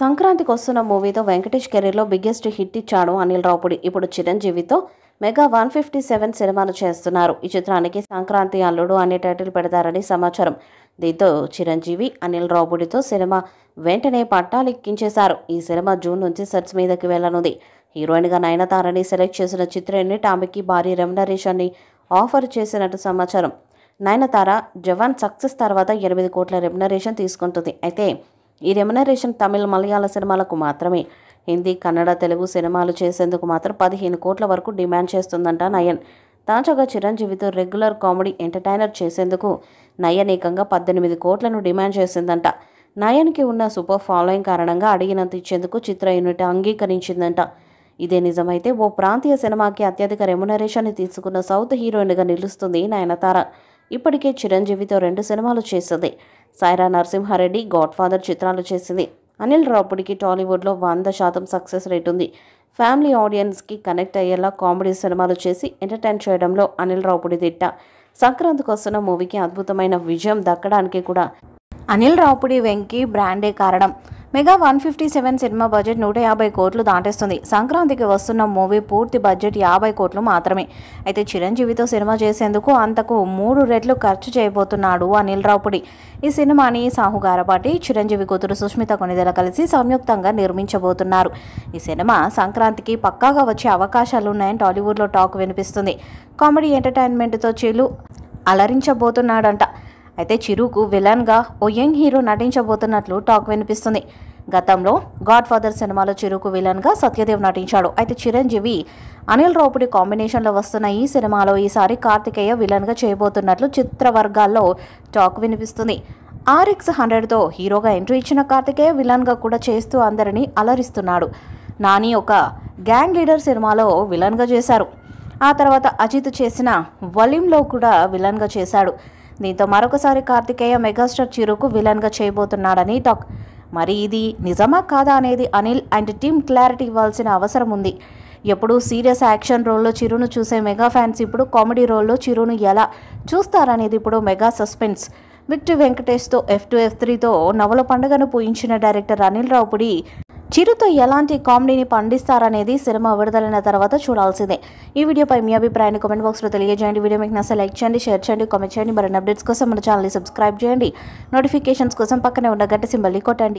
సంక్రాంతికి వస్తున్న మూవీతో వెంకటేష్ కెరీర్లో బిగ్గెస్ట్ హిట్ ఇచ్చాడు అనిల్ రావుపూడి. ఇప్పుడు చిరంజీవితో మెగా 157 సినిమాను చేస్తున్నారు. ఈ చిత్రానికి సంక్రాంతి అల్లుడు అనే టైటిల్ పెడతారని సమాచారం. దీంతో చిరంజీవి అనిల్ రావుపూడితో సినిమా వెంటనే పట్టాలెక్కించేశారు. ఈ సినిమా జూన్ నుంచి సెట్స్ మీదకి వెళ్లనుంది. హీరోయిన్గా నయనతారని సెలెక్ట్ చేసిన చిత్ర యూనిట్ ఆమెకి భారీ రెమ్యునరేషన్ని ఆఫర్ చేసినట్టు సమాచారం. నయనతార జవాన్ సక్సెస్ తర్వాత 8 కోట్ల రెమ్యునరేషన్ తీసుకుంటుంది. అయితే ఈ రెమ్యునరేషన్ తమిళ, మలయాళ సినిమాలకు మాత్రమే. హిందీ, కన్నడ, తెలుగు సినిమాలు చేసేందుకు మాత్రం 15 కోట్ల వరకు డిమాండ్ చేస్తుందంట నయన్. తాజాగా చిరంజీవితో రెగ్యులర్ కామెడీ ఎంటర్టైనర్ చేసేందుకు నయన్ ఏకంగా 18 కోట్లను డిమాండ్ చేసిందంట. నయన్కి ఉన్న సూపర్ ఫాలోయింగ్ కారణంగా అడిగినంత ఇచ్చేందుకు చిత్ర యూనిట్ అంగీకరించిందంట. ఇదే నిజమైతే ఓ ప్రాంతీయ సినిమాకి అత్యధిక రెమ్యునరేషన్ తీసుకున్న సౌత్ హీరోయిన్గా నిలుస్తుంది నయనతార. ఇప్పటికే చిరంజీవితో 2 సినిమాలు చేసింది. సైరా నరసింహారెడ్డి, గాడ్ ఫాదర్ చిత్రాలు చేసింది. అనిల్ రావుపూడికి టాలీవుడ్లో 100% సక్సెస్ రేట్ ఉంది. ఫ్యామిలీ ఆడియన్స్కి కనెక్ట్ అయ్యేలా కామెడీ సినిమాలు చేసి ఎంటర్టైన్ చేయడంలో అనిల్ రావుపూడి దిట్ట. సంక్రాంతికి వస్తున్న మూవీకి అద్భుతమైన విజయం దక్కడానికి కూడా అనిల్ రావుపూడి వెంకీ బ్రాండే కారణం. మెగా 157 సినిమా బడ్జెట్ 150 కోట్లు దాటేస్తుంది. సంక్రాంతికి వస్తున్న మూవీ పూర్తి బడ్జెట్ 50 కోట్లు మాత్రమే. అయితే చిరంజీవితో సినిమా చేసేందుకు అంతకు 3 రెట్లు ఖర్చు చేయబోతున్నాడు అనిల్ రావుపూడి. ఈ సినిమాని సాహు గారపాటి, చిరంజీవి కూతురు సుష్మిత కొణిదెల కలిసి సంయుక్తంగా నిర్మించబోతున్నారు. ఈ సినిమా సంక్రాంతికి పక్కాగా వచ్చే అవకాశాలున్నాయని టాలీవుడ్లో టాక్ వినిపిస్తుంది. కామెడీ ఎంటర్టైన్మెంట్తో చిరు అలరించబోతున్నాడంట. అయితే చిరుకు విలన్గా ఓ యంగ్ హీరో నటించబోతున్నట్లు టాక్ వినిపిస్తుంది. గతంలో గాడ్ ఫాదర్ సినిమాలో చిరుకు విలన్గా సత్యదేవ్ నటించాడు. అయితే చిరంజీవి అనిల్ రావుపూడి కాంబినేషన్లో వస్తున్న ఈ సినిమాలో ఈసారి కార్తికేయ విలన్గా చేయబోతున్నట్లు చిత్రవర్గాల్లో టాక్ వినిపిస్తుంది. RX100తో హీరోగా ఎంట్రీ ఇచ్చిన కార్తికేయ విలన్గా కూడా చేస్తూ అందరినీ అలరిస్తున్నాడు. నాని ఒక గ్యాంగ్ లీడర్ సినిమాలో విలన్గా చేశారు. ఆ తర్వాత అజిత్ చేసిన వలీంలో కూడా విలన్గా చేశాడు. దీంతో మరొకసారి కార్తికేయ మెగాస్టార్ చిరుకు విలన్గా చేయబోతున్నాడని టాక్. మరి ఇది నిజమా కాదా అనేది అనిల్ అండ్ టీమ్ క్లారిటీ ఇవ్వాల్సిన అవసరం ఉంది. ఎప్పుడు సీరియస్ యాక్షన్ రోల్లో చిరును చూసే మెగా ఫ్యాన్స్ ఇప్పుడు కామెడీ రోల్లో చిరును ఎలా చూస్తారనేది ఇప్పుడు మెగా సస్పెన్స్. విక్టరీ వెంకటేష్తో F2, F3తో నవల పండుగను పూయించిన డైరెక్టర్ అనిల్ రావుపూడి చిరుతో ఎలాంటి కామెడీని పండిస్తారనేది సినిమా విడుదలైన తర్వాత చూడాల్సిందే. ఈ వీడియోపై మీ అభిప్రాయాన్ని కామెంట్ బాక్స్లో తెలియజేయండి. వీడియో మీకు నచ్చితే లైక్ చేయండి, షేర్ చేయండి, కామెంట్ చేయండి. మరిన్ని అప్డేట్స్ కోసం మన ఛానల్ని సబ్స్క్రైబ్ చేయండి. నోటిఫికేషన్స్ కోసం పక్కనే ఉన్న గంట సింబల్ని కొట్టండి.